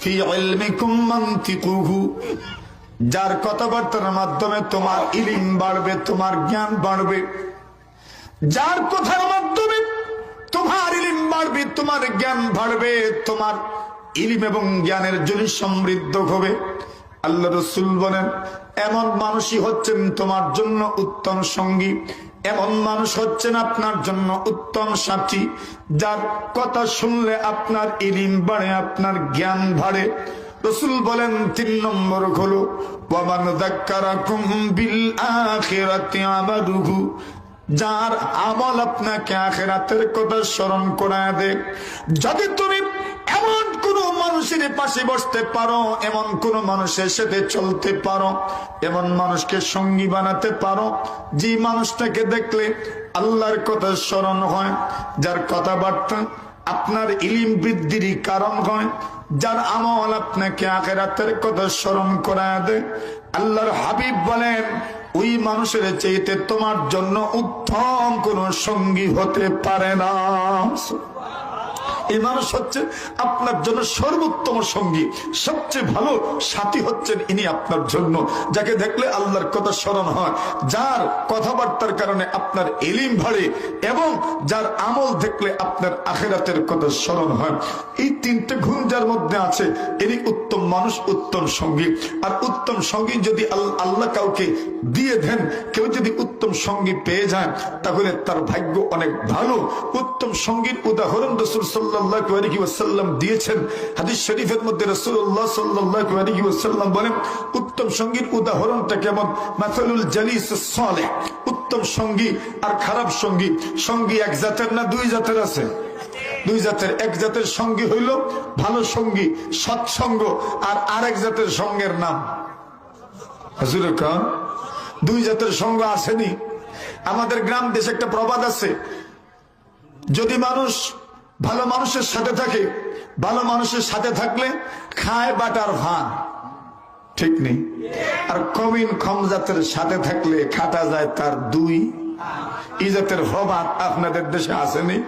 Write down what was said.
ফি ইলমিকুম মানতিকুহু, যার কথাবার্তার মাধ্যমে তোমার ইলম বাড়বে, তোমার জ্ঞান বাড়বে, যার কথার মাধ্যমে তোমার ইলম বাড়বে, তোমার জ্ঞান বাড়বে, তোমার ইলম এবং জ্ঞানের জন্য সমৃদ্ধ হবে। আল্লাহ রাসূল বলেন, এমন মানুষই হচ্ছেন তোমার জন্য উত্তম সঙ্গী, এমন মানুষ হচ্ছেন আপনার জন্য উত্তম সাথী, যার কথা শুনলে আপনার ইলম বাড়ে, আপনার জ্ঞান বাড়ে। রাসূল বলেন 3 নম্বর হলো ওয়ামান যাক্কারাকুম বিল আখিরাতি আমালুহু, যার আমল আপনাকে আখিরাতের কথা স্মরণ করায় দেয়। যদি তুমি এমন কোন মানুষের পাশে বসতে পারো, এমন কোন মানুষের সাথে চলতে পারো, এমন মানুষকে সঙ্গী বানাতে পারো, যে মানুষটাকে দেখলে আল্লাহর কথা স্মরণ হয়, যার কথাবার্তা আপনার ইলম বৃদ্ধির কারণ হয়, যার আমল আপনাকে আখিরাতের কথা স্মরণ করায় দেয়। আল্লাহর হাবিব বলেন, ওই মানুষের চাইতে তোমার জন্য উত্তম কোন সঙ্গী হতে পারে না। এই মানুষ হচ্ছে আপনার জন্য সর্বোত্তম সঙ্গী, সবচেয়ে ভালো সাথী হচ্ছেন ইনি আপনার জন্য, যাকে দেখলে আল্লাহর কথা স্মরণ হয়, যার কথাবার্তার কারণে আপনার ইলম বাড়ে, এবং যার আমল দেখলে আপনার আখিরাতের কথা স্মরণ হয়। এই 3টে গুণ যার মধ্যে আছে, ইনি উত্তম মানুষ, উত্তম সঙ্গী। আর উত্তম সঙ্গী যদি আল্লাহ কাউকে দিয়ে দেন, কেউ যদি উত্তম সঙ্গী পেয়ে যায়, তাহলে তার ভাগ্য অনেক ভালো। উত্তম সঙ্গীর উদাহরণ রাসূল সাল্লাল্লাহু আলাইহি ওয়াসাল্লাম দিয়েছেন। হাদিস শরীফের মধ্যে রাসূলুল্লাহ সাল্লাল্লাহু আলাইহি ওয়াসাল্লাম বলেন, উত্তম সঙ্গীর উদাহরণটা কেমন? মাসালুল জালিস সালেহ, উত্তম সঙ্গী আর খারাপ সঙ্গী। সঙ্গী এক জাতের না দুই জাতের আছে? দুই জাতের। এক জাতের সঙ্গী হইল ভালো সঙ্গী, সৎসঙ্গ, আর আরেক জাতের সঙ্গের নাম হুজুরে কান। দুই জাতের সঙ্গ আসেনি। আমাদের গ্রাম দেশে একটা প্রবাদ আছে, যদি মানুষ ভালো মানুষের সাথে থাকে, ভালো মানুষের সাথে থাকলে খায় বাটার ভান, ঠিক নেই? আর কমিন খম জাতের সাথে থাকলে খাটা যায় তার দুই। এই জাতের হবাত আপনাদের দেশে আসেনি?